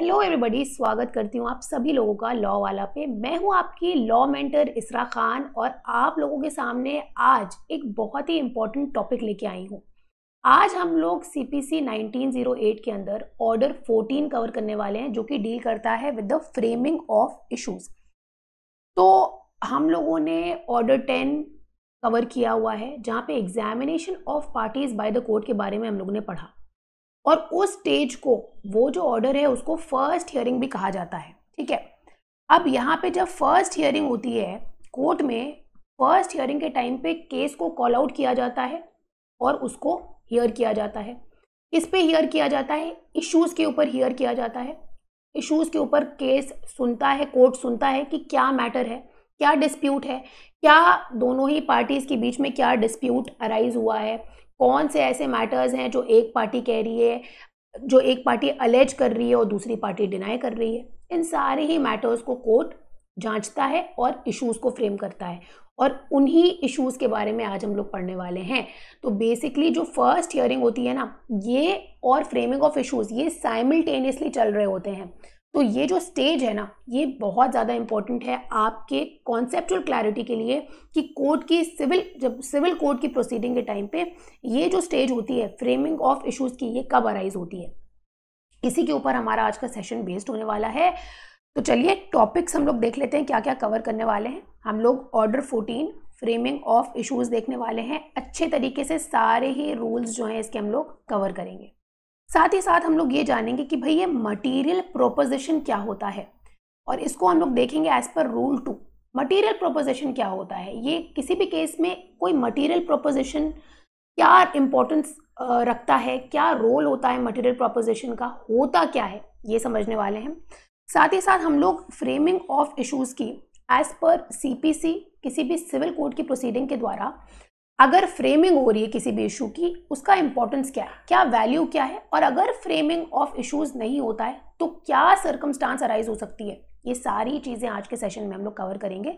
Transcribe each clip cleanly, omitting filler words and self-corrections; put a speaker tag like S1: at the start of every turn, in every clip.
S1: Hello everybody, स्वागत करती हूँ आप सभी लोगों का लॉ वाला पे। मैं हूँ आपकी लॉ मेंटर इसरा खान और आप लोगों के सामने आज एक बहुत ही इंपॉर्टेंट टॉपिक लेके आई हूँ। आज हम लोग सीपीसी 1908 के अंदर ऑर्डर 14 कवर करने वाले हैं, जो कि डील करता है with the framing of issues. तो हम लोगों ने ऑर्डर 10 कवर किया हुआ है, जहाँ पे examination of parties bye the court के बारे में हम लोगों ने पढ़ा, और उस स्टेज को, वो जो ऑर्डर है उसको फर्स्ट हियरिंग भी कहा जाता है। ठीक है, अब यहाँ पे जब फर्स्ट हियरिंग होती है कोर्ट में, फर्स्ट हियरिंग के टाइम पे केस को कॉल आउट किया जाता है और उसको हियर किया जाता है। इस पे हियर किया जाता है, इश्यूज के ऊपर हियर किया जाता है। इश्यूज के ऊपर केस सुनता है, कोर्ट सुनता है कि क्या मैटर है, क्या डिस्प्यूट है, क्या दोनों ही पार्टीज के बीच में क्या डिस्प्यूट अराइज हुआ है, कौन से ऐसे मैटर्स हैं जो एक पार्टी कह रही है, जो एक पार्टी अलेज कर रही है और दूसरी पार्टी डिनाई कर रही है। इन सारे ही मैटर्स को कोर्ट जांचता है और इश्यूज को फ्रेम करता है, और उन्हीं इश्यूज के बारे में आज हम लोग पढ़ने वाले हैं। तो बेसिकली जो फर्स्ट हियरिंग होती है ना, ये और फ्रेमिंग ऑफ इश्यूज ये साइमल्टेनियसली चल रहे होते हैं। तो ये जो स्टेज है ना, ये बहुत ज़्यादा इंपॉर्टेंट है आपके कॉन्सेप्चुअल क्लैरिटी के लिए कि कोर्ट की जब सिविल कोर्ट की प्रोसीडिंग के टाइम पे ये जो स्टेज होती है फ्रेमिंग ऑफ इश्यूज की, ये कब अराइज होती है। इसी के ऊपर हमारा आज का सेशन बेस्ड होने वाला है। तो चलिए टॉपिक्स हम लोग देख लेते हैं क्या क्या कवर करने वाले हैं। हम लोग ऑर्डर 14 फ्रेमिंग ऑफ इश्यूज देखने वाले हैं। अच्छे तरीके से सारे ही रूल्स जो हैं इसके हम लोग कवर करेंगे। साथ ही साथ हम लोग ये जानेंगे कि भाई ये मटीरियल प्रोपोजिशन क्या होता है, और इसको हम लोग देखेंगे as per rule 2। Material proposition क्या होता है, ये किसी भी केस में कोई मटीरियल प्रोपोजिशन क्या इंपॉर्टेंस रखता है, क्या रोल होता है मटीरियल प्रोपोजिशन का, होता क्या है, ये समझने वाले हैं। साथ ही साथ हम लोग फ्रेमिंग ऑफ इश्यूज की एज पर सीपीसी, किसी भी सिविल कोर्ट की प्रोसीडिंग के द्वारा अगर फ्रेमिंग हो रही है किसी भी इशू की, उसका इंपॉर्टेंस क्या है, क्या वैल्यू क्या है, और अगर फ्रेमिंग ऑफ इश्यूज नहीं होता है तो क्या सर्कमस्टांस अराइज हो सकती है। ये सारी चीजें आज के सेशन में हम लोग कवर करेंगे।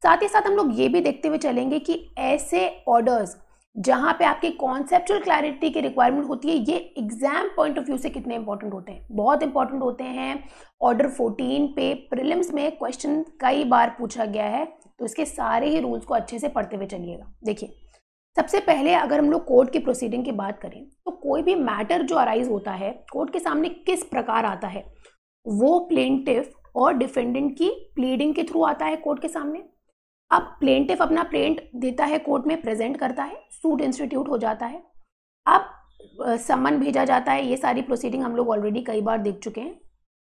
S1: साथ ही साथ हम लोग ये भी देखते हुए चलेंगे कि ऐसे ऑर्डर्स जहां पे आपकी कॉन्सेप्चुअल क्लैरिटी की रिक्वायरमेंट होती है, ये एग्जाम पॉइंट ऑफ व्यू से कितने इंपॉर्टेंट होते हैं, बहुत इंपॉर्टेंट होते हैं। ऑर्डर 14 पे प्रीलिम्स में क्वेश्चन कई बार पूछा गया है, तो इसके सारे ही रूल्स को अच्छे से पढ़ते हुए चलिएगा। देखिए, सबसे पहले अगर हम लोग कोर्ट की प्रोसीडिंग की बात करें, तो कोई भी मैटर जो अराइज होता है कोर्ट के सामने किस प्रकार आता है, वो प्लेंटिफ और डिफेंडेंट की प्लीडिंग के थ्रू आता है कोर्ट के सामने। अब प्लेंटिफ अपना प्लेंट देता है, कोर्ट में प्रेजेंट करता है, सूट इंस्टीट्यूट हो जाता है। अब समन भेजा जाता है, ये सारी प्रोसीडिंग हम लोग ऑलरेडी कई बार देख चुके हैं,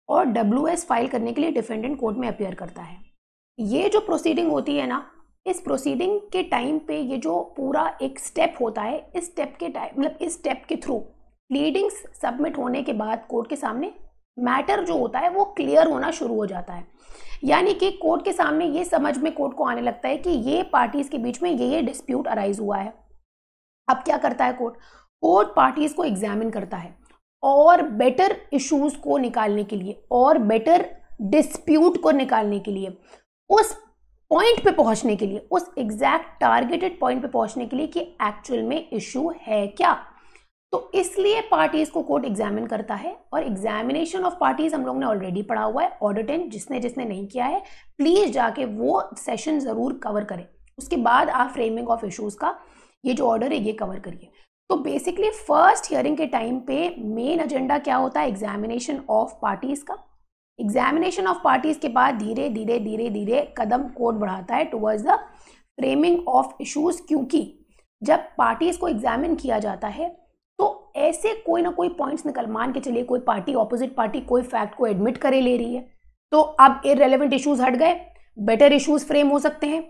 S1: और WS फाइल करने के लिए डिफेंडेंट कोर्ट में अपीयर करता है। ये जो प्रोसीडिंग होती है ना, इस प्रोसीडिंग के टाइम पे ये जो पूरा एक स्टेप होता है, इस स्टेप के टाइम मतलब इस स्टेप के थ्रू प्लीडिंग्स सबमिट होने के बाद कोर्ट के सामने मैटर जो होता है वो क्लियर होना शुरू हो जाता है। यानी कि कोर्ट के सामने ये समझ में कोर्ट को आने लगता है कि ये पार्टीज के बीच में ये डिस्प्यूट अराइज हुआ है। अब क्या करता है कोर्ट पार्टीज को एग्जामिन करता है, और बेटर इश्यूज को निकालने के लिए और बेटर डिस्प्यूट को निकालने के लिए, उस पॉइंट पे पहुंचने के लिए, उस एग्जैक्ट टारगेटेड पॉइंट पे पहुंचने के लिए कि एक्चुअल में इश्यू है क्या। तो इसलिए पार्टीज को कोर्ट एग्जामिन करता है, और एग्जामिनेशन ऑफ पार्टीज हम लोग ने ऑलरेडी पढ़ा हुआ है ऑर्डर 10। जिसने नहीं किया है प्लीज जाके वो सेशन जरूर कवर करें। उसके बाद आप फ्रेमिंग ऑफ इश्यूज का ये जो ऑर्डर है ये कवर करिए। तो बेसिकली फर्स्ट हियरिंग के टाइम पे मेन एजेंडा क्या होता है, एग्जामिनेशन ऑफ पार्टीज का। एग्जामिनेशन ऑफ पार्टीज के बाद धीरे धीरे धीरे धीरे कदम कोर्ट बढ़ाता है towards the framing of issues, क्योंकि जब पार्टीज को एग्जामिन किया जाता है तो ऐसे कोई ना कोई पॉइंट्स मान के चलिए कोई पार्टी, ऑपोजिट पार्टी कोई फैक्ट को एडमिट करे ले रही है, तो अब इररेलेवेंट इश्यूज हट गए, बेटर इश्यूज फ्रेम हो सकते हैं।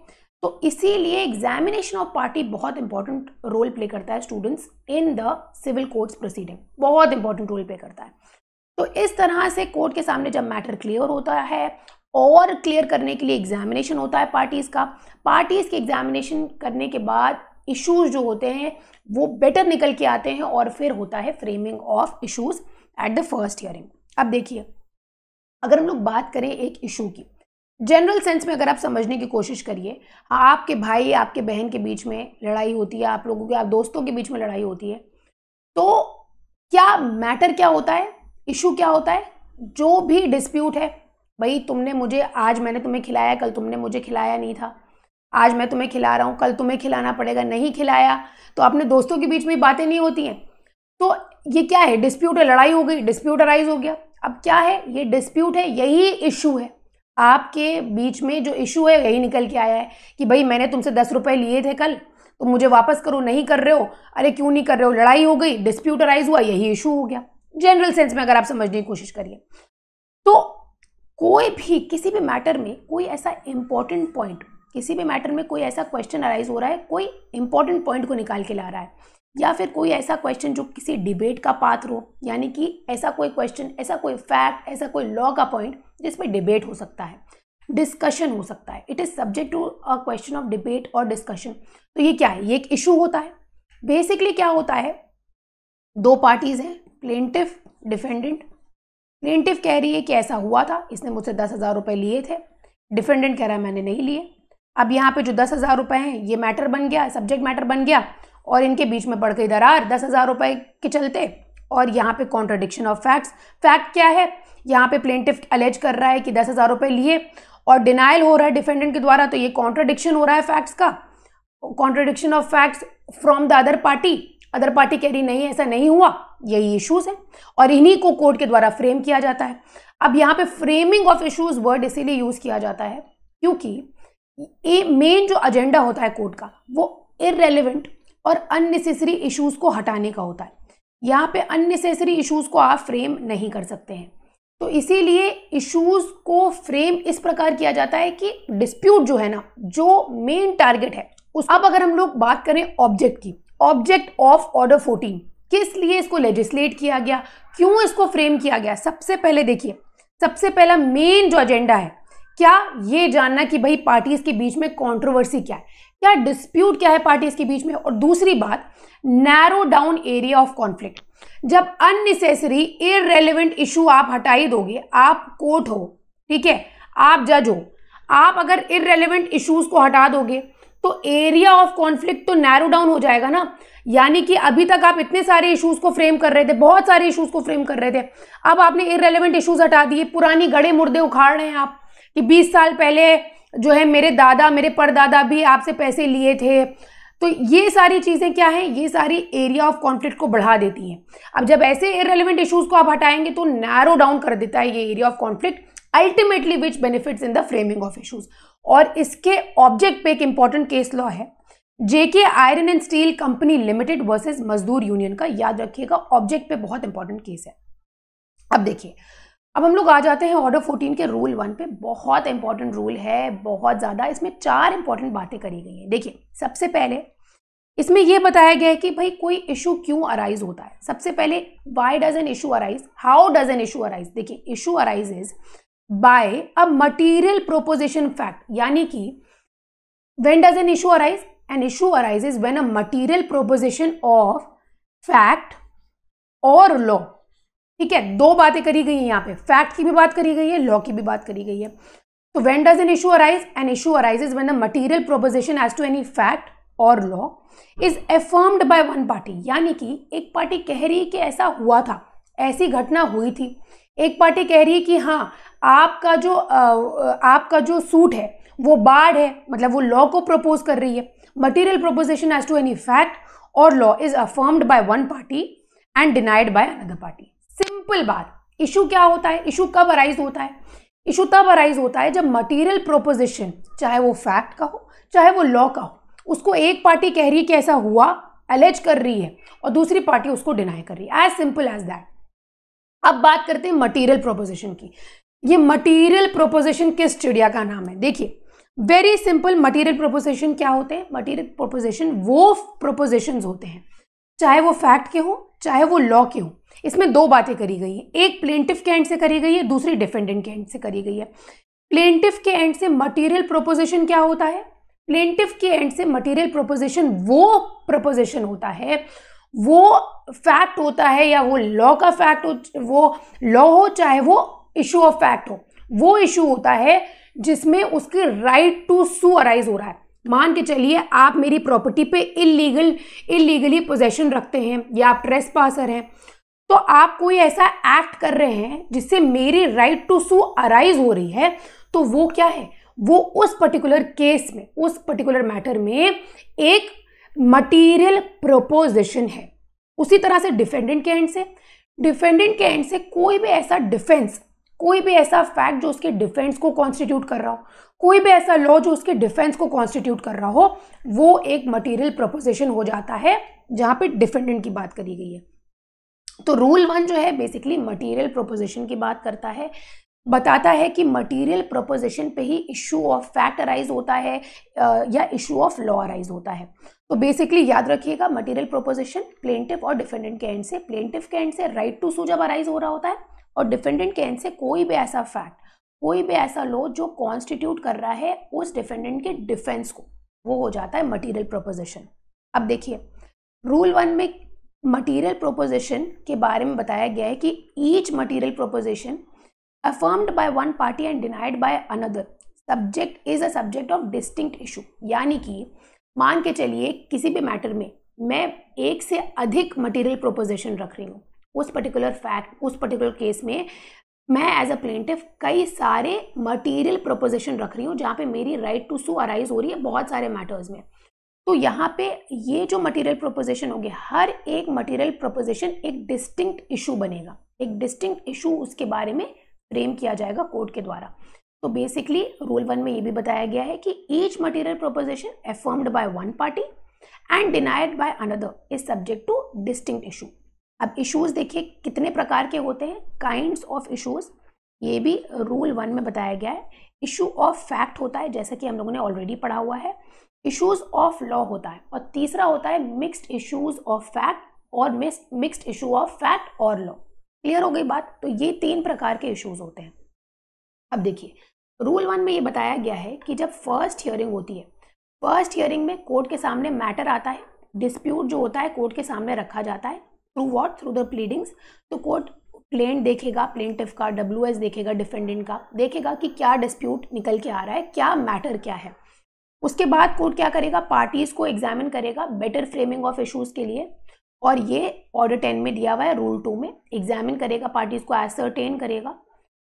S1: तो इसीलिए एग्जामिनेशन ऑफ पार्टी बहुत इंपॉर्टेंट रोल प्ले करता है students in the civil courts proceeding, बहुत इंपॉर्टेंट रोल प्ले करता है। तो इस तरह से कोर्ट के सामने जब मैटर क्लियर होता है, और क्लियर करने के लिए एग्जामिनेशन होता है पार्टीज का, पार्टीज के एग्जामिनेशन करने के बाद इश्यूज जो होते हैं वो बेटर निकल के आते हैं, और फिर होता है framing of issues at the first hearing. अब देखिए, अगर हम लोग बात करें एक इशू की जनरल सेंस में, अगर आप समझने की कोशिश करिए, आपके भाई आपके बहन के बीच में लड़ाई होती है, आप लोगों के आप दोस्तों के बीच में लड़ाई होती है, तो क्या मैटर क्या होता है, इशू क्या होता है, जो भी डिस्प्यूट है, भाई तुमने मुझे, आज मैंने तुम्हें खिलाया, कल तुमने मुझे खिलाया नहीं था, आज मैं तुम्हें खिला रहा हूँ, कल तुम्हें खिलाना पड़ेगा, नहीं खिलाया तो अपने दोस्तों के बीच में बातें नहीं होती हैं। तो ये क्या है, डिस्प्यूट है, लड़ाई हो गई, डिस्प्यूट अराइज हो गया। अब क्या है, ये डिस्प्यूट है, यही इशू है आपके बीच में, जो इशू है यही निकल के आया है कि भाई मैंने तुमसे 10 रुपए लिए थे कल, तो मुझे वापस करो, नहीं कर रहे हो, अरे क्यों नहीं कर रहे हो, लड़ाई हो गई, डिस्प्यूट अराइज हुआ, यही इशू हो गया। जनरल सेंस में अगर आप समझने की कोशिश करिए तो कोई भी किसी भी मैटर में कोई ऐसा इंपॉर्टेंट पॉइंट, किसी भी मैटर में कोई ऐसा क्वेश्चन अराइज हो रहा है, कोई इंपॉर्टेंट पॉइंट को निकाल के ला रहा है, या फिर कोई ऐसा क्वेश्चन जो किसी डिबेट का पात्र हो, यानी कि ऐसा कोई क्वेश्चन, ऐसा कोई फैक्ट, ऐसा कोई लॉ का पॉइंट जिसमें डिबेट हो सकता है, डिस्कशन हो सकता है, it is subject to a question of debate और डिस्कशन। तो ये क्या है, ये एक इशू होता है। बेसिकली क्या होता है, दो पार्टीज हैं, प्लेंटिफ, डिफेंडेंट। प्लेंटिफ कह रही है कि ऐसा हुआ था, इसने मुझसे 10,000 रुपए लिए थे, डिफेंडेंट कह रहा है मैंने नहीं लिए। अब यहाँ पे जो 10,000 रुपए हैं ये मैटर बन गया, सब्जेक्ट मैटर बन गया, और इनके बीच में बढ़ गई दरार 10,000 रुपए के चलते, और यहाँ पे कॉन्ट्रडिक्शन ऑफ फैक्ट्स। फैक्ट क्या है, यहाँ पे प्लेंटिफ अलेज कर रहा है कि 10,000 रुपए लिए और डिनाइल हो रहा है डिफेंडेंट के द्वारा, तो ये कॉन्ट्रडिक्शन हो रहा है फैक्ट्स का, contradiction of facts from the other party. Other party कह रही नहीं ऐसा नहीं हुआ, यही इश्यूज है, और इन्हीं को कोर्ट के द्वारा फ्रेम किया जाता है। अब यहाँ पे फ्रेमिंग ऑफ इश्यूज वर्ड इसीलिए यूज किया जाता है क्योंकि ये मेन जो एजेंडा होता है कोर्ट का वो इररेलेवेंट और अननेसेसरी इश्यूज को हटाने का होता है। यहाँ पे अननेसेसरी इश्यूज को आप फ्रेम नहीं कर सकते हैं, तो इसीलिए इश्यूज को फ्रेम इस प्रकार किया जाता है कि डिस्प्यूट जो है ना, जो मेन टारगेट है उस। अब अगर हम लोग बात करें ऑब्जेक्ट की, ऑब्जेक्ट ऑफ ऑर्डर 14, किस लिए इसको लेजिस्लेट किया गया, क्यों इसको फ्रेम किया गया। सबसे पहले देखिए, सबसे पहला मेन जो एजेंडा है क्या, ये जानना कि भाई पार्टीज के बीच में कंट्रोवर्सी क्या है, क्या डिस्प्यूट क्या है पार्टीज के बीच में। और दूसरी बात, narrow down area of conflict. जब अननेसेसरी इररेलेवेंट इशू आप हटा ही दोगे, आप कोर्ट हो, ठीक है, आप जज हो, आप अगर इररेलेवेंट इश्यूज को हटा दोगे तो एरिया ऑफ कॉन्फ्लिक्ट तो नैरो डाउन हो जाएगा ना। यानी कि अभी तक आप इतने सारे इश्यूज को फ्रेम कर रहे थे, बहुत सारे इश्यूज को फ्रेम कर रहे थे, अब आपने इररेलेवेंट इश्यूज हटा दिए, पुरानी गड़े मुर्दे उखाड़ रहे हैं आप कि 20 साल पहले जो है मेरे दादा, मेरे परदादा भी आपसे पैसे लिए थे। तो ये सारी चीजें क्या है, ये सारी एरिया ऑफ कॉन्फ्लिक्ट को बढ़ा देती हैं। अब जब ऐसे इररेलेवेंट इश्यूज को आप हटाएंगे तो नैरो डाउन कर देता है ये area of conflict, ultimately which benefits in the framing of issues. और इसके ऑब्जेक्ट पे एक इंपॉर्टेंट केस लॉ है, JK iron and steel company limited versus Mazdoor union का, याद रखिएगा, ऑब्जेक्ट पे बहुत इंपॉर्टेंट केस है। अब देखिए, अब हम लोग आ जाते हैं ऑर्डर 14 के रूल 1 पे। बहुत इंपॉर्टेंट रूल है, बहुत ज्यादा, इसमें 4 इंपॉर्टेंट बातें करी गई हैं। देखिए, सबसे पहले इसमें यह बताया गया है कि भाई कोई इशू क्यों अराइज होता है। सबसे पहले, why does an issue arise, how does an issue arise. देखिए, issue arises by a material proposition fact, यानी कि when does an issue arise, an issue arises when a material proposition of fact or law. ठीक है, दो बातें करी गई है यहाँ पे, फैक्ट की भी बात करी गई है, लॉ की भी बात करी गई है। तो when does an issue arise, an issue arises when a material proposition as to any fact or law is affirmed by one party, यानी कि एक पार्टी कह रही है कि ऐसा हुआ था, ऐसी घटना हुई थी। एक पार्टी कह रही है कि हाँ, आपका जो सूट है वो बाढ़ है, मतलब वो लॉ को प्रपोज कर रही है। Material proposition as to any fact or law is affirmed by one party and denied by another party. Simple बात, इशू क्या होता है, इशू कब अराइज होता है, इशू तब अराइज होता है जब मटीरियल प्रोपोजिशन, चाहे वो फैक्ट का हो चाहे वो लॉ का हो, उसको एक पार्टी कह रही है कि ऐसा हुआ, अलेज कर रही है, और दूसरी पार्टी उसको डिनाई कर रही है। As simple as that. अब बात करते हैं मटीरियल प्रोपोजिशन की। ये मटीरियल प्रोपोजिशन किस चिड़िया का नाम है? देखिए, वेरी सिंपल, मटीरियल प्रोपोजिशन क्या होते हैं? मटीरियल प्रोपोजिशन वो प्रोपोजिशंस होते हैं, चाहे वो फैक्ट के हो चाहे वो लॉ के हो। इसमें दो बातें करी गई हैं, एक प्लेंटिफ के एंड से करी गई है, दूसरी डिफेंडेंट के एंड से करी गई है। प्लेंटिफ के एंड से मटीरियल प्रोपोजिशन क्या होता है? प्लेंटिफ के एंड से मटीरियल प्रोपोजिशन वो प्रोपोजिशन होता है, वो फैक्ट होता है, या वो लॉ का फैक्ट हो, वो लॉ हो चाहे वो इशू ऑफ फैक्ट हो, वो इशू होता है जिसमें उसके राइट टू सू अराइज हो रहा है। मान के चलिए आप मेरी प्रॉपर्टी पे इलीगली पोजेशन रखते हैं या आप ट्रेसपासर हैं, तो आप कोई ऐसा एक्ट कर रहे हैं जिससे मेरी राइट टू सू अराइज हो रही है, तो वो क्या है, वो उस पर्टिकुलर केस में, उस पर्टिकुलर मैटर में एक मटीरियल प्रोपोजिशन है। उसी तरह से डिफेंडेंट के एंड से कोई भी ऐसा डिफेंस, कोई भी ऐसा फैक्ट जो उसके डिफेंस को कॉन्स्टिट्यूट कर रहा हो, कोई भी ऐसा लॉ जो उसके डिफेंस को कॉन्स्टिट्यूट कर रहा हो, वो एक मटीरियल प्रोपोजिशन हो जाता है जहां पे डिफेंडेंट की बात करी गई है। तो रूल 1 जो है बेसिकली मटीरियल प्रोपोजिशन की बात करता है, बताता है कि मटीरियल प्रोपोजिशन पे ही इशू ऑफ फैक्ट अराइज होता है या इशू ऑफ लॉ अराइज होता है। तो बेसिकली याद रखिएगा, मटीरियल प्रोपोजिशन प्लेंटिफ और डिफेंडेंट के एंड से, प्लेंटिफ के एंड से राइट टू सू जब अराइज हो रहा होता है, और डिफेंडेंट के एंड से कोई भी ऐसा फैक्ट, कोई भी ऐसा लॉ जो कॉन्स्टिट्यूट कर रहा है उस डिफेंडेंट के डिफेंस को, वो हो जाता है मटीरियल प्रोपोजिशन। अब देखिए, रूल 1 में मटीरियल प्रोपोजिशन के बारे में बताया गया है कि each material proposition affirmed by one party and denied by another subject is a subject of distinct issue। यानी कि मान के चलिए किसी भी मैटर में मैं एक से अधिक मटीरियल प्रोपोजिशन रख रही हूँ, उस पर्टिकुलर फैक्ट, उस पर्टिकुलर केस में मैं एज अ प्लेंटिफ कई सारे मटीरियल प्रोपोजिशन रख रही हूँ जहाँ पे मेरी राइट टू सू अराइज हो रही है बहुत सारे मैटर्स में। तो यहाँ पे ये जो मटीरियल प्रोपोजिशन होंगे, हर एक मटीरियल प्रोपोजिशन एक डिस्टिंक्ट इशू बनेगा, एक डिस्टिंक्ट इशू उसके बारे में फ्रेम किया जाएगा कोर्ट के द्वारा। तो बेसिकली रूल 1 में ये भी बताया गया है कि each material proposition affirmed by one party and denied by another is subject to distinct issue. अब इश्यूज देखिए कितने प्रकार के होते हैं, काइंड्स ऑफ इश्यूज, ये भी रूल 1 में बताया गया है। इशू ऑफ फैक्ट होता है, जैसा कि हम लोगों ने ऑलरेडी पढ़ा हुआ है। इश्यूज ऑफ लॉ होता है, और तीसरा होता है मिक्स्ड इश्यूज ऑफ फैक्ट और mixed issue of fact or law. Clear हो गई बात? तो ये 3 प्रकार के इश्यूज होते हैं। अब देखिए, रूल 1 में ये बताया गया है कि जब फर्स्ट हियरिंग होती है, फर्स्ट हियरिंग में कोर्ट के सामने मैटर आता है, डिस्प्यूट जो होता है कोर्ट के सामने रखा जाता है through what, through the pleadings. तो कोर्ट प्लेंट देखेगा, प्लेंटिफ का, WS देखेगा, डिफेंडेंट का, देखेगा कि क्या डिस्प्यूट निकल के आ रहा है, क्या मैटर क्या है। उसके बाद कोर्ट क्या करेगा, पार्टीज को एग्जामिन करेगा बेटर फ्रेमिंग ऑफ इश्यूज के लिए, और ये ऑर्डर 10 में दिया हुआ है, रूल 2 में एग्जामिन करेगा, पार्टीज को एसर्टेन करेगा।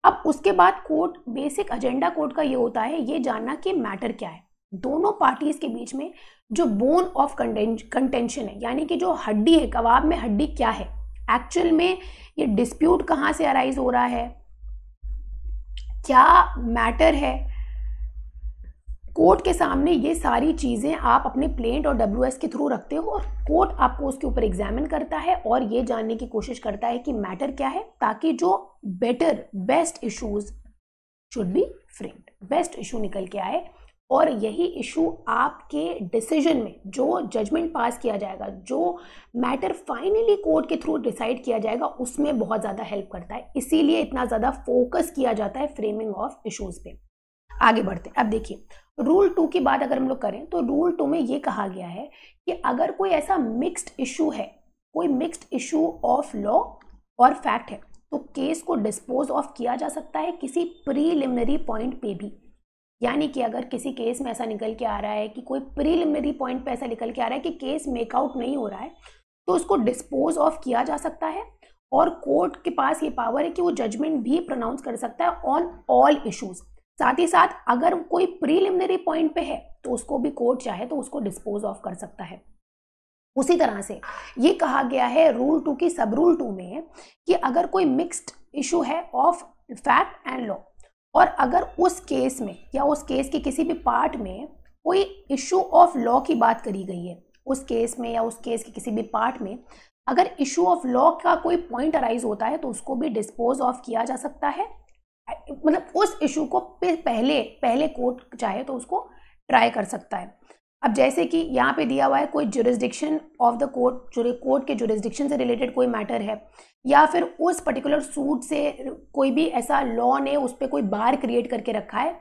S1: अब उसके बाद कोर्ट, बेसिक एजेंडा कोर्ट का ये होता है ये जानना कि मैटर क्या है, दोनों पार्टीज के बीच में जो बोन ऑफ कंटेंशन है, यानी कि जो हड्डी है, कबाब में हड्डी क्या है, एक्चुअल में ये डिस्प्यूट कहाँ से अराइज हो रहा है, क्या मैटर है। कोर्ट के सामने ये सारी चीज़ें आप अपने प्लेंट और WS के थ्रू रखते हो, और कोर्ट आपको उसके ऊपर एग्जामिन करता है और ये जानने की कोशिश करता है कि मैटर क्या है, ताकि जो better best issues should be framed, best issue निकल के आए, और यही इशू आपके डिसीजन में जो जजमेंट पास किया जाएगा, जो मैटर फाइनली कोर्ट के थ्रू डिसाइड किया जाएगा, उसमें बहुत ज़्यादा हेल्प करता है। इसीलिए इतना ज़्यादा फोकस किया जाता है फ्रेमिंग ऑफ इशूज़ पे। आगे बढ़ते हैं। अब देखिए, रूल 2 की बात अगर हम लोग करें तो रूल 2 में ये कहा गया है कि अगर कोई ऐसा मिक्स्ड इशू है, कोई मिक्स्ड इशू ऑफ लॉ और फैक्ट है, तो केस को डिस्पोज ऑफ किया जा सकता है किसी प्रीलिमिनरी पॉइंट पे भी। यानी कि अगर किसी केस में ऐसा निकल के आ रहा है कि कोई प्रीलिमिनरी पॉइंट पे ऐसा निकल के आ रहा है कि केस मेकआउट नहीं हो रहा है, तो उसको डिस्पोज ऑफ किया जा सकता है, और कोर्ट के पास ये पावर है कि वो जजमेंट भी प्रोनाउंस कर सकता है ऑन ऑल इशूज। साथ ही साथ अगर कोई प्रीलिमिनरी पॉइंट पे है तो उसको भी कोर्ट चाहे तो उसको डिस्पोज ऑफ कर सकता है। उसी तरह से ये कहा गया है रूल 2 की सब रूल 2 में कि अगर कोई मिक्स्ड इशू है ऑफ फैक्ट एंड लॉ, और अगर उस केस में या उस केस के किसी भी पार्ट में कोई इशू ऑफ लॉ की बात करी गई है, उस केस में या उस केस के किसी भी पार्ट में अगर इशू ऑफ लॉ का कोई पॉइंट अराइज होता है, तो उसको भी डिस्पोज ऑफ किया जा सकता है। मतलब उस इशू को पहले कोर्ट चाहे तो उसको ट्राई कर सकता है। अब जैसे कि यहाँ पे दिया हुआ है कोई jurisdiction of the court, court के जुरिस्डिक्शन से रिलेटेड कोई मैटर है, या फिर उस पर्टिकुलर सूट से कोई भी ऐसा लॉ ने उस पर कोई बार क्रिएट करके रखा है,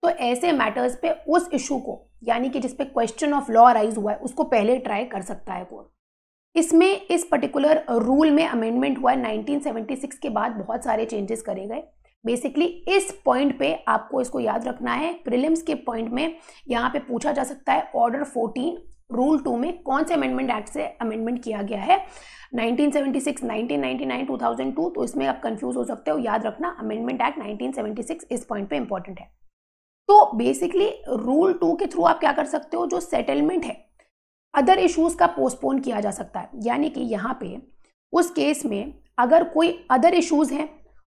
S1: तो ऐसे मैटर्स पे उस इशू को, यानी कि जिसपे क्वेश्चन ऑफ लॉ राइज हुआ है, उसको पहले ट्राई कर सकता है कोर्ट। इसमें इस पर्टिकुलर रूल में अमेंडमेंट हुआ है 1976 के बाद, बहुत सारे चेंजेस करे गए। बेसिकली इस पॉइंट पे आपको इसको याद रखना है, प्रीलिम्स के पॉइंट में यहाँ पे पूछा जा सकता है ऑर्डर 14 रूल 2 में कौन से अमेंडमेंट एक्ट से अमेंडमेंट किया गया है, 1976, 1999, 2002, तो इसमें आप कंफ्यूज हो सकते हो। याद रखना अमेंडमेंट एक्ट 1976 इस पॉइंट पे इंपॉर्टेंट है। तो बेसिकली रूल 2 के थ्रू आप क्या कर सकते हो, जो सेटलमेंट है अदर इश्यूज का पोस्टपोन किया जा सकता है। यानी कि यहाँ पे उस केस में अगर कोई अदर इश्यूज हैं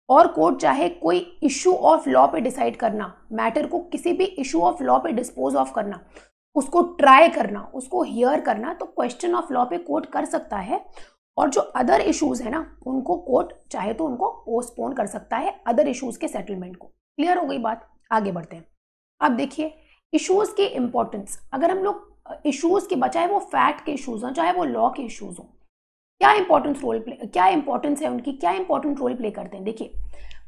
S1: और कोर्ट चाहे कोई इशू ऑफ लॉ पे डिसाइड करना, मैटर को किसी भी इशू ऑफ लॉ पे डिस्पोज ऑफ करना, उसको ट्राई करना, उसको हियर करना, तो क्वेश्चन ऑफ लॉ पे कोर्ट कर सकता है। और जो अदर इश्यूज है ना, उनको कोर्ट चाहे तो उनको पोस्टपोन कर सकता है अदर इश्यूज के सेटलमेंट को। क्लियर हो गई बात? आगे बढ़ते हैं। अब देखिए इश्यूज की इंपॉर्टेंस, अगर हम लोग इश्यूज की बचाए वो फैक्ट के इश्यूज हो चाहे वो लॉ के इश्यूज हो, क्या इंपॉर्टेंस है उनकी, क्या इंपॉर्टेंट रोल प्ले करते हैं। देखिए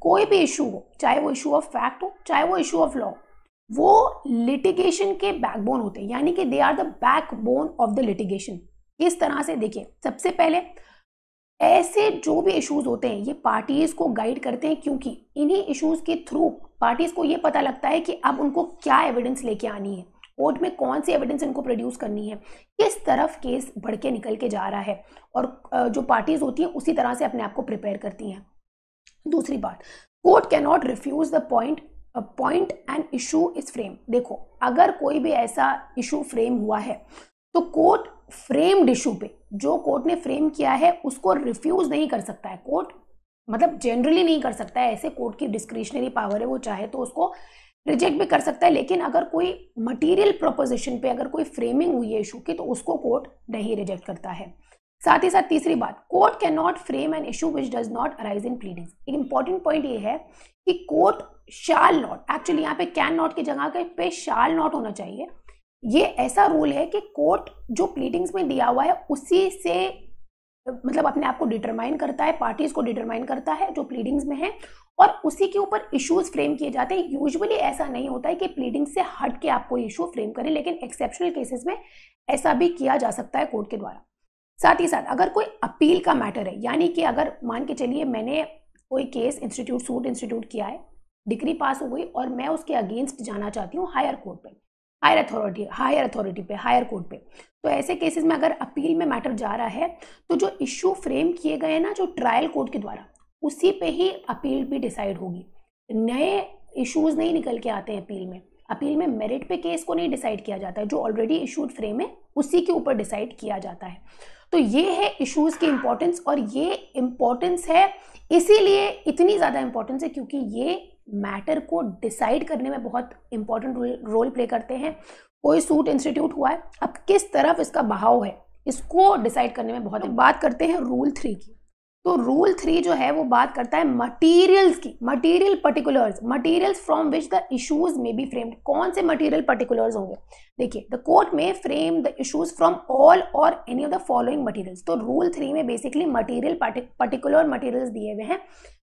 S1: कोई भी इशू हो, चाहे वो इशू ऑफ फैक्ट हो चाहे वो इशू ऑफ लॉ, वो लिटिगेशन के बैकबोन होते हैं, यानी कि they are the backbone of the litigation. किस तरह से? देखिए सबसे पहले ऐसे जो भी इश्यूज होते हैं ये पार्टीज को गाइड करते हैं, क्योंकि इन्हीं इश्यूज के थ्रू पार्टीज को ये पता लगता है कि अब उनको क्या एविडेंस लेके आनी है, कोर्ट में कौन सी एविडेंस इनको प्रोड्यूस करनी है, किस तरफ केस बढ़ के निकल के जा रहा है, और जो पार्टीज होती हैं उसी तरह से अपने आप को प्रिपेयर करती हैं। दूसरी बात, court can not refuse the point and issue is frame. देखो अगर कोई भी ऐसा इशू फ्रेम हुआ है तो कोर्ट फ्रेम्ड इशू पे, जो कोर्ट ने फ्रेम किया है उसको रिफ्यूज नहीं कर सकता है। कोर्ट मतलब जनरली नहीं कर सकता है, ऐसे कोर्ट की डिस्क्रिशनरी पावर है, वो चाहे तो उसको रिजेक्ट भी कर सकता है। लेकिन अगर कोई मटेरियल प्रोपोजिशन पे अगर कोई फ्रेमिंग हुई है इशू की तो उसको कोर्ट नहीं रिजेक्ट करता है। साथ ही साथ तीसरी बात, court can not frame an issue which does not arise in pleadings. एक इंपॉर्टेंट पॉइंट ये है कि कोर्ट शाल नॉट, एक्चुअली यहाँ पे कैन नॉट की जगह पे शाल नॉट होना चाहिए। ये ऐसा रूल है कि कोर्ट जो प्लीडिंग्स में दिया हुआ है उसी से मतलब अपने आप को डिटरमाइन करता है, पार्टीज को डिटरमाइन करता है जो प्लीडिंग्स में है, और उसी के ऊपर इश्यूज फ्रेम किए जाते हैं। यूजुअली ऐसा नहीं होता है कि प्लीडिंग से हट के आप कोई इशू फ्रेम करें, लेकिन एक्सेप्शनल केसेस में ऐसा भी किया जा सकता है कोर्ट के द्वारा। साथ ही साथ अगर कोई अपील का मैटर है, यानी कि अगर मान के चलिए मैंने कोई केस सूट इंस्टीट्यूट किया है, डिग्री पास हो गई और मैं उसके अगेंस्ट जाना चाहती हूँ हायर कोर्ट पे, हायर अथॉरिटी पे, हायर कोर्ट पे, तो ऐसे केसेस में अगर अपील में मैटर जा रहा है तो जो इश्यू फ्रेम किए गए ना जो ट्रायल कोर्ट के द्वारा, उसी पे ही अपील भी डिसाइड होगी। नए इश्यूज नहीं निकल के आते हैं अपील में। अपील में मेरिट पे केस को नहीं डिसाइड किया जाता है, जो ऑलरेडी इशूड फ्रेम है उसी के ऊपर डिसाइड किया जाता है। तो ये है इश्यूज की इंपॉर्टेंस, और ये इंपॉर्टेंस है इसीलिए इतनी ज़्यादा इंपॉर्टेंस है क्योंकि ये मैटर को डिसाइड करने में बहुत इंपॉर्टेंट रोल प्ले करते हैं। कोई सूट इंस्टीट्यूट हुआ है, अब किस तरफ इसका बहाव है इसको डिसाइड करने में बहुत। बात करते हैं रूल 3 की। तो रूल 3 जो है वो बात करता है मटीरियल्स की, material particulars, materials from which the issues may be framed. कौन से मटीरियल पर्टिकुलर्स होंगे? देखिए the court may frame the issues from all or any of the following materials. तो रूल 3 में बेसिकली मटीरियल पर्टिकुलर मटीरियल्स दिए हुए हैं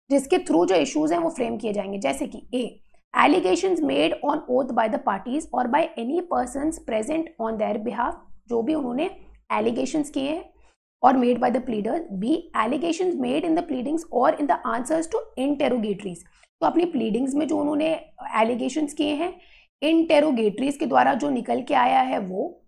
S1: जिसके थ्रू जो इश्यूज हैं वो फ्रेम किए जाएंगे। जैसे कि A, allegations made on oath by the parties or by any persons present on their behalf, जो भी उन्होंने एलिगेशंस किए हैं और made by the pleader. B, allegations made in the pleadings or in the answers to interrogatories. तो अपनी pleadings में जो उन्होंने एलिगेशंस किए हैं, इंटेरोगेटरीज के द्वारा जो निकल के आया है वो।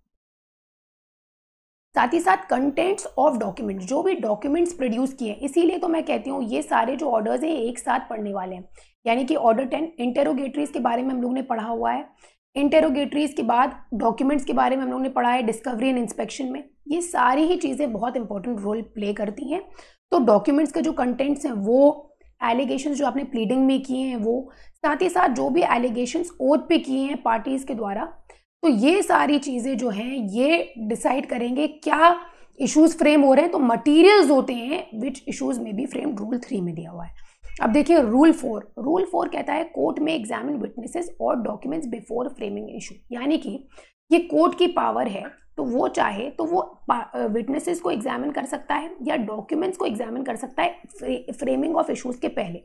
S1: साथ ही साथ कंटेंट्स ऑफ डॉक्यूमेंट, जो भी डॉक्यूमेंट्स प्रोड्यूस किए हैं। इसीलिए तो मैं कहती हूँ ये सारे जो ऑर्डर्स हैं एक साथ पढ़ने वाले हैं। यानी कि ऑर्डर 10 इंटेरोगेटरीज के बारे में हम लोग ने पढ़ा हुआ है, इंटेरोगेटरीज के बाद डॉक्यूमेंट्स के बारे में हम लोग ने पढ़ा है डिस्कवरी एंड इंस्पेक्शन में। ये सारी ही चीज़ें बहुत इंपॉर्टेंट रोल प्ले करती हैं। तो डॉक्यूमेंट्स के जो कंटेंट्स हैं वो, एलिगेशंस जो आपने प्लीडिंग में किए हैं वो, साथ ही साथ जो भी एलिगेशंस ओथ पे किए हैं पार्टीज के द्वारा, तो ये सारी चीज़ें जो हैं ये डिसाइड करेंगे क्या इश्यूज फ्रेम हो रहे हैं। तो मटीरियल्स होते हैं विच issues may B frame, rule 3 में दिया हुआ है। अब देखिए रूल 4। रूल 4 कहता है कोर्ट में एग्जामिन विटनेसेस और डॉक्यूमेंट्स बिफोर फ्रेमिंग इशू। यानी कि ये कोर्ट की पावर है, तो वो चाहे तो वो विटनेसेस को एग्जामिन कर सकता है या डॉक्यूमेंट्स को एग्जामिन कर सकता है फ्रेमिंग ऑफ इश्यूज के पहले।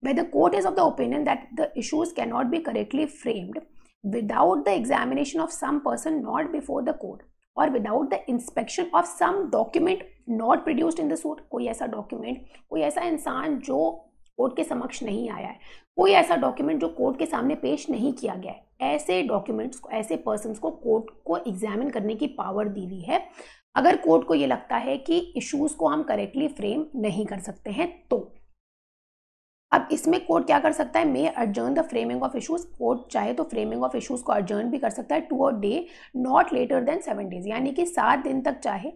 S1: Where the court is of the opinion that the issues cannot be correctly framed without the examination of some person not before the court or without the inspection of some document not produced in the suit। कोई ऐसा document, कोई ऐसा इंसान जो court के समक्ष नहीं आया है, कोई ऐसा डॉक्यूमेंट जो कोर्ट के सामने पेश नहीं किया गया है, ऐसे डॉक्यूमेंट्स को, ऐसे पर्सन्स को कोर्ट को एग्जामिन करने की पावर दी हुई है अगर कोर्ट को ये लगता है कि इश्यूज को हम करेक्टली फ्रेम नहीं कर सकते हैं तो। अब इसमें कोर्ट क्या कर सकता है, may adjourn the framing of issues, court चाहे तो फ्रेमिंग ऑफ इश्यूज को अर्जर्न भी कर सकता है to a day not later than 7 days, यानी कि 7 दिन तक चाहे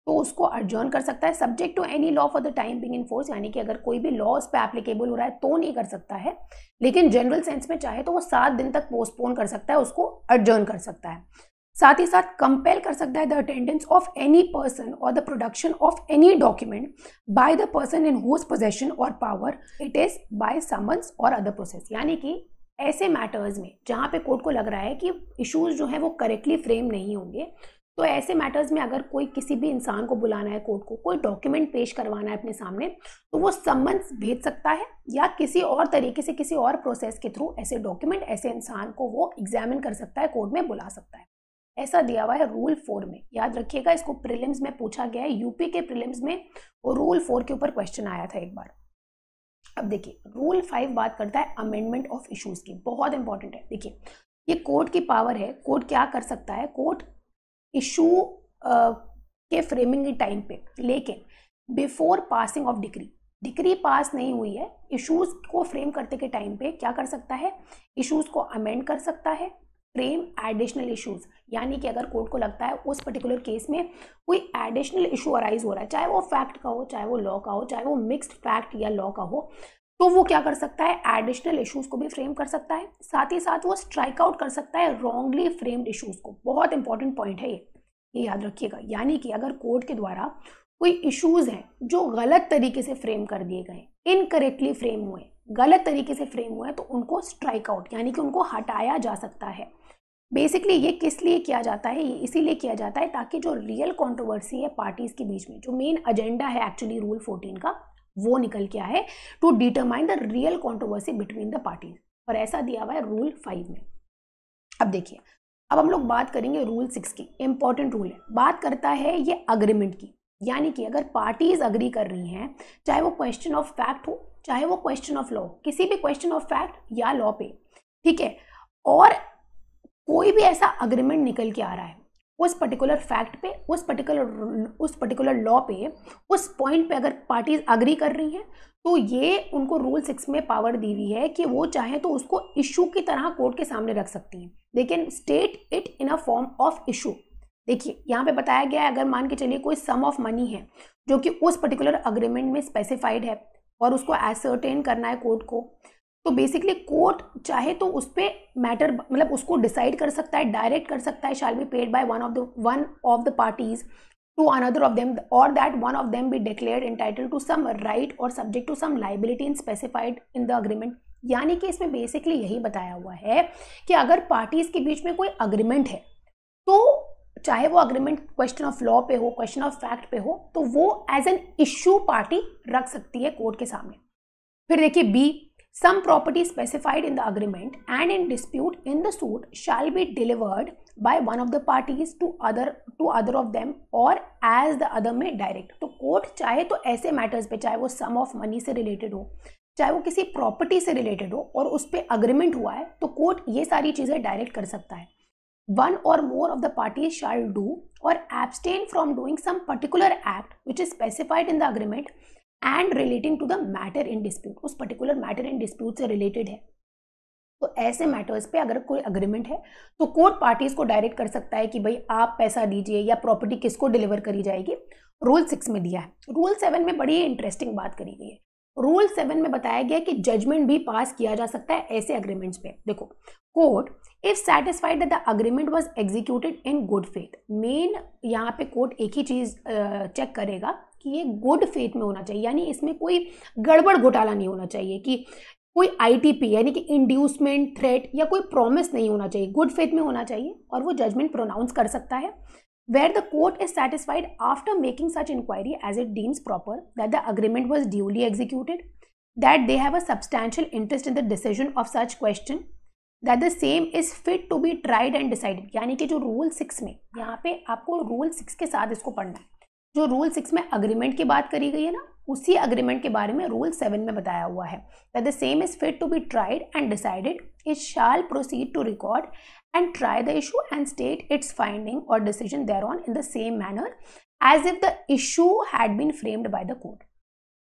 S1: तो उसको अर्जर्न कर सकता है, subject to any law for the time being in force, यानी कि अगर कोई भी लॉ उस पर एप्लीकेबल हो रहा है तो नहीं कर सकता है, लेकिन जनरल सेंस में चाहे तो वो 7 दिन तक पोस्टपोन कर सकता है, उसको अर्जर्न कर सकता है। साथ ही साथ कंपेल कर सकता है the attendance of any person or the production of any document by the person in whose possession or power it is by summons or other process, यानी कि ऐसे मैटर्स में जहां पे कोर्ट को लग रहा है कि इश्यूज जो है वो करेक्टली फ्रेम नहीं होंगे, तो ऐसे मैटर्स में अगर कोई किसी भी इंसान को बुलाना है कोर्ट को, कोई डॉक्यूमेंट पेश करवाना है अपने सामने, तो वो समन्स भेज सकता है या किसी और तरीके से किसी और प्रोसेस के थ्रू ऐसे डॉक्यूमेंट, ऐसे इंसान को वो एग्जामिन कर सकता है, कोर्ट में बुला सकता है। ऐसा दिया हुआ है रूल 4 में, याद रखिएगा, इसको प्रीलिम्स में पूछा गया है, यूपी के प्रीलिम्स में वो रूल 4 के ऊपर क्वेश्चन आया था एक बार। अब देखिए रूल 5 बात करता है अमेंडमेंट ऑफ इश्यूज की, बहुत इंपॉर्टेंट है। देखिए ये कोर्ट की पावर है, कोर्ट क्या कर सकता है, कोर्ट इशू के फ्रेमिंग के टाइम पे, लेकिन before passing of decree pass नहीं हुई है, इश्यूज को फ्रेम करते के टाइम पे क्या कर सकता है, इश्यूज को अमेंड कर सकता है, फ्रेम एडिशनल इश्यूज, यानी कि अगर कोर्ट को लगता है उस पर्टिकुलर केस में कोई एडिशनल इशू अराइज हो रहा है, चाहे वो फैक्ट का हो, चाहे वो लॉ का हो, चाहे वो मिक्स्ड फैक्ट या लॉ का हो, तो वो क्या कर सकता है, एडिशनल इश्यूज को भी फ्रेम कर सकता है। साथ ही साथ वो स्ट्राइक आउट कर सकता है रॉन्गली फ्रेम्ड इश्यूज को, बहुत इंपॉर्टेंट पॉइंट है ये याद रखिएगा। यानी कि अगर कोर्ट के द्वारा कोई इश्यूज हैं जो गलत तरीके से फ्रेम कर दिए गए, इनकरेक्टली फ्रेम हुए, गलत तरीके से फ्रेम हुए, तो उनको स्ट्राइक आउट यानी कि उनको हटाया जा सकता है। बेसिकली ये किस लिए किया जाता है, ये इसीलिए किया जाता है ताकि जो रियल कंट्रोवर्सी है पार्टीज के बीच में, जो मेन एजेंडा है एक्चुअली रूल 14 का, वो निकल के आए to determine the real controversy between the parties, और ऐसा दिया हुआ है रूल 5 में। अब देखिए, अब हम लोग बात करेंगे रूल 6 की, इंपॉर्टेंट रूल है, बात करता है ये अग्रीमेंट की, यानी कि अगर पार्टीज अग्री कर रही हैं, चाहे वो क्वेश्चन ऑफ फैक्ट हो, चाहे वो क्वेश्चन ऑफ लॉ, किसी भी क्वेश्चन ऑफ फैक्ट या लॉ पे, ठीक है, और कोई भी ऐसा अग्रीमेंट निकल के आ रहा है उस पर्टिकुलर फैक्ट पे, उस पर्टिकुलर लॉ पे, उस पॉइंट पे अगर पार्टीज अग्री कर रही हैं, तो ये उनको रूल 6 में पावर दी हुई है कि वो चाहे तो उसको इशू की तरह कोर्ट के सामने रख सकती हैं, लेकिन state it in a form of issue. देखिए यहाँ पे बताया गया है, अगर मान के चलिए कोई सम ऑफ मनी है जो कि उस पर्टिकुलर अग्रीमेंट में स्पेसिफाइड है और उसको एसर्टेन करना है कोर्ट को, तो बेसिकली कोर्ट चाहे तो उस पर मैटर, मतलब उसको डिसाइड कर सकता है, डायरेक्ट कर सकता है, shall be paid by one of the parties to another of them, or that one of them be declared entitled to some right or subject to some liability in specified in the agreement. यानी कि इसमें basically यही बताया हुआ है कि अगर parties के बीच में कोई अग्रीमेंट है, तो चाहे वो अग्रीमेंट क्वेश्चन ऑफ लॉ पे हो, क्वेश्चन ऑफ फैक्ट पे हो, तो वो एज एन इश्यू पार्टी रख सकती है कोर्ट के सामने। फिर देखिए B, some property specified in the agreement and in dispute in the suit shall be delivered by one of the parties to other of them or as the other may direct। तो court चाहे तो ऐसे matters पे, चाहे वो सम of money से related हो, चाहे वो किसी प्रॉपर्टी से रिलेटेड हो और उस पर अग्रीमेंट हुआ है, तो कोर्ट ये सारी चीजें डायरेक्ट कर सकता है। One or more of the parties shall do or abstain from doing some particular act which is specified in the agreement and relating to the matter in dispute, उस पर्टिकुलर मैटर इन डिस्प्यूट से related है। तो ऐसे matters पे अगर कोई agreement है तो कोर्ट पार्टीज को डायरेक्ट कर सकता है कि भाई आप पैसा दीजिए या प्रॉपर्टी किसको डिलीवर करी जाएगी, रूल 6 में दिया है। रूल 7 में बड़ी इंटरेस्टिंग बात करी गई है। रूल 7 में बताया गया कि जजमेंट भी पास किया जा सकता है ऐसे अग्रीमेंट्स पे। देखो, court if satisfied that the agreement was executed in good faith, main यहाँ पे कोर्ट एक ही चीज चेक करेगा कि ये गुड फेथ में होना चाहिए, यानी इसमें कोई गड़बड़ घोटाला नहीं होना चाहिए, कि कोई आईटीपी यानी कि इंड्यूसमेंट, थ्रेट या कोई प्रॉमिस नहीं होना चाहिए, गुड फेथ में होना चाहिए, और वो जजमेंट प्रोनाउंस कर सकता है। Where the court is satisfied after making such inquiry as it deems proper that the agreement was duly executed, that they have a substantial interest in the decision of such question, that the same is fit to be tried and decided। यानी कि जो rule 6 में, यहाँ पे आपको rule 6 के साथ इसको पढ़ना है, जो रूल 6 में अग्रीमेंट की बात करी गई है ना, उसी अग्रीमेंट के बारे में रूल 7 में बताया हुआ है that the same is fit to be tried and decided, it shall proceed to record and try the issue and state its finding or decision thereon in the same manner as if the issue had been framed by the court.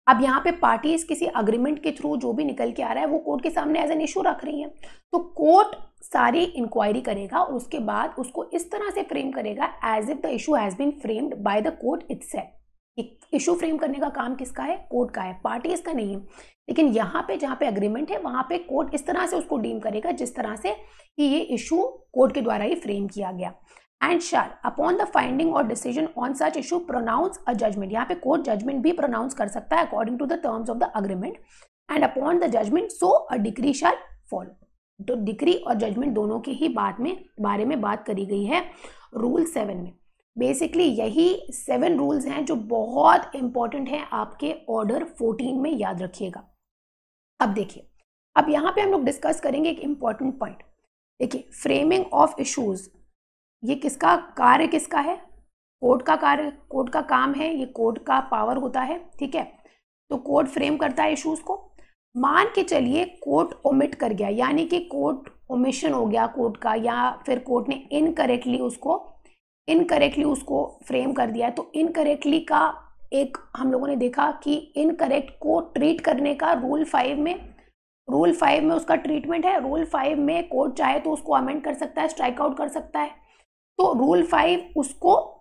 S1: अब यहाँ पे parties किसी agreement के through जो भी निकल के आ रहा है वो कोर्ट के सामने एज एन इशू रख रही है, तो कोर्ट सारी इंक्वायरी करेगा और उसके बाद उसको इस तरह से फ्रेम करेगा as if the issue has been framed by the court itself. Issue frame करने का काम किसका है? कोर्ट का है, पार्टीज का नहीं है। लेकिन यहाँ पे जहाँ पे अग्रीमेंट है वहां पे कोर्ट इस तरह से उसको डीम करेगा जिस तरह से कि ये इशू कोर्ट के द्वारा ही फ्रेम किया गया। And shall upon the finding or decision on such issue pronounce a judgment, यहाँ पे कोर्ट जजमेंट भी प्रोनाउंस कर सकता है according to the terms of the agreement, and upon the judgment so a decree shall follow. तो decree और judgment दोनों के ही बारे में बात करी गई है रूल 7 में। बेसिकली यही 7 रूल्स हैं जो बहुत इंपॉर्टेंट हैं आपके ऑर्डर 14 में, याद रखिएगा। अब देखिए, अब यहाँ पे हम लोग डिस्कस करेंगे एक इंपॉर्टेंट पॉइंट। देखिए, फ्रेमिंग ऑफ इश्यूज, ये किसका कार्य किसका है? कोर्ट का कार्य, कोर्ट का काम है, ये कोर्ट का पावर होता है, ठीक है। तो कोर्ट फ्रेम करता है इश्यूज को। मान के चलिए कोर्ट ओमिट कर गया, यानी कि कोर्ट ओमिशन हो गया कोर्ट का, या फिर कोर्ट ने इनकरेक्टली उसको फ्रेम कर दिया। तो इनकरेक्टली का एक हम लोगों ने देखा कि इनकरेक्ट को ट्रीट करने का रूल 5 में उसका ट्रीटमेंट है। रूल 5 में कोर्ट चाहे तो उसको अमेंड कर सकता है, स्ट्राइक आउट कर सकता है। तो रूल 5 उसको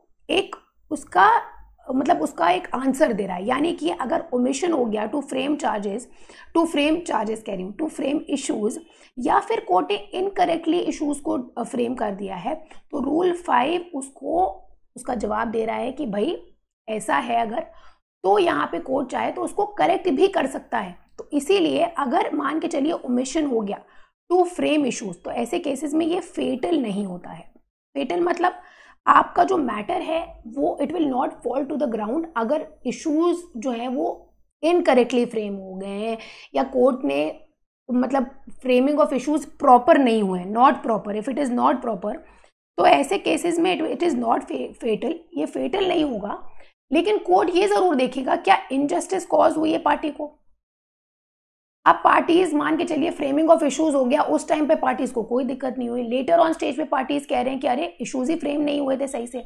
S1: उसका एक आंसर दे रहा है, यानी कि अगर ओमिशन हो गया टू फ्रेम इश्यूज, या फिर कोर्ट ने इनकरेक्टली इश्यूज को फ्रेम कर दिया है, तो रूल 5 उसका जवाब दे रहा है कि भाई ऐसा है अगर, तो यहाँ पे कोर्ट चाहे तो उसको करेक्ट भी कर सकता है। तो इसीलिए अगर मान के चलिए ओमिशन हो गया टू फ्रेम इश्यूज, तो ऐसे केसेस में ये फेटल नहीं होता है। फेटल मतलब आपका जो मैटर है वो it will not fall to the ground अगर इश्यूज जो है वो इनकरेक्टली फ्रेम हो गए हैं, या कोर्ट ने मतलब फ्रेमिंग ऑफ इश्यूज प्रॉपर नहीं हुए, not proper. If it is not proper, तो ऐसे केसेस में इट इज नॉट फेटल, ये फेटल नहीं होगा। लेकिन कोर्ट ये जरूर देखेगा क्या इनजस्टिस कॉज हुई है पार्टी को। अब पार्टीज मान के चलिए फ्रेमिंग ऑफ इश्यूज हो गया, उस टाइम पे पार्टीज को कोई दिक्कत नहीं हुई, लेटर ऑन स्टेज पे पार्टीज कह रहे हैं कि अरे इश्यूज ही फ्रेम नहीं हुए थे सही से,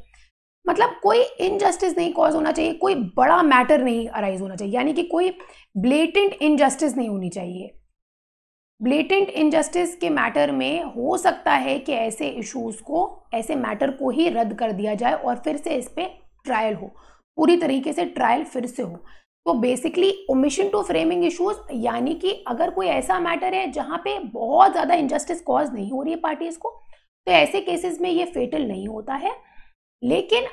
S1: मतलब कोई इनजस्टिस नहीं कॉज होना चाहिए, कोई बड़ा मैटर नहीं अराइज होना चाहिए, यानी कि कोई ब्लेटेंट इनजस्टिस नहीं होनी चाहिए। ब्लेटेंट इनजस्टिस के मैटर में हो सकता है कि ऐसे इश्यूज को, ऐसे मैटर को ही रद्द कर दिया जाए और फिर से इस पे ट्रायल हो, पूरी तरीके से ट्रायल फिर से हो। तो basically omission to framing issues, यानी कि अगर कोई ऐसा मैटर है जहां पे बहुत ज़्यादा इनजस्टिस कॉज नहीं हो रही है पार्टीज को, तो ऐसे केसेस में ये फेटल नहीं होता है। लेकिन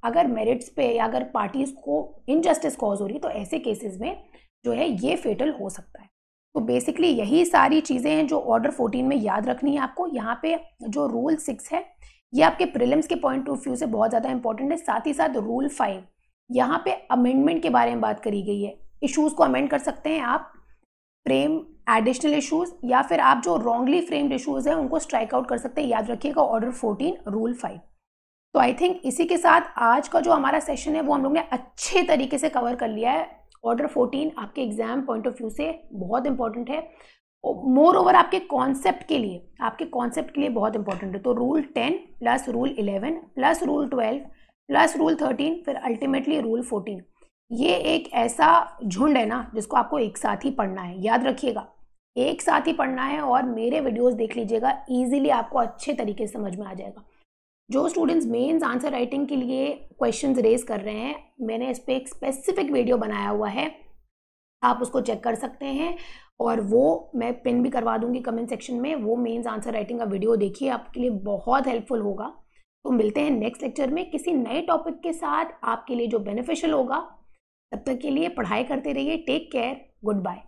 S1: अगर मेरिट्स पे या अगर पार्टीज को इनजस्टिस कॉज हो रही है, तो ऐसे केसेस में जो है ये फेटल हो सकता है। तो बेसिकली यही सारी चीज़ें हैं जो ऑर्डर 14 में याद रखनी है आपको। यहाँ पे जो रूल 6 है ये आपके प्रीलिम्स के पॉइंट ऑफ व्यू से बहुत ज़्यादा इंपॉर्टेंट है। साथ ही साथ रूल 5 यहाँ पे अमेंडमेंट के बारे में बात करी गई है। इश्यूज को अमेंड कर सकते हैं आप, फ्रेम एडिशनल इश्यूज, या फिर आप जो रॉन्गली फ्रेम्ड इश्यूज हैं उनको स्ट्राइक आउट कर सकते हैं। याद रखिएगा ऑर्डर 14 रूल 5। तो आई थिंक इसी के साथ आज का जो हमारा सेशन है वो हम लोग ने अच्छे तरीके से कवर कर लिया है। ऑर्डर 14 आपके एग्जाम पॉइंट ऑफ व्यू से बहुत इंपॉर्टेंट है, मोर ओवर आपके कॉन्सेप्ट के लिए बहुत इंपॉर्टेंट है। तो rule 10 plus rule 11 plus rule 12 plus rule 13 फिर अल्टीमेटली रूल 14, ये एक ऐसा झुंड है ना जिसको आपको एक साथ ही पढ़ना है। याद रखिएगा एक साथ ही पढ़ना है और मेरे वीडियोस देख लीजिएगा, इजीली आपको अच्छे तरीके से समझ में आ जाएगा। जो स्टूडेंट्स मेंस आंसर राइटिंग के लिए क्वेश्चंस रेज कर रहे हैं, मैंने इस पर एक स्पेसिफिक वीडियो बनाया हुआ है, आप उसको चेक कर सकते हैं और वो मैं पिन भी करवा दूंगी कमेंट सेक्शन में। वो मेंस आंसर राइटिंग का वीडियो देखिए, आपके लिए बहुत हेल्पफुल होगा। तो मिलते हैं नेक्स्ट लेक्चर में किसी नए टॉपिक के साथ आपके लिए जो बेनिफिशियल होगा। तब तक के लिए पढ़ाई करते रहिए। Take care, good bye.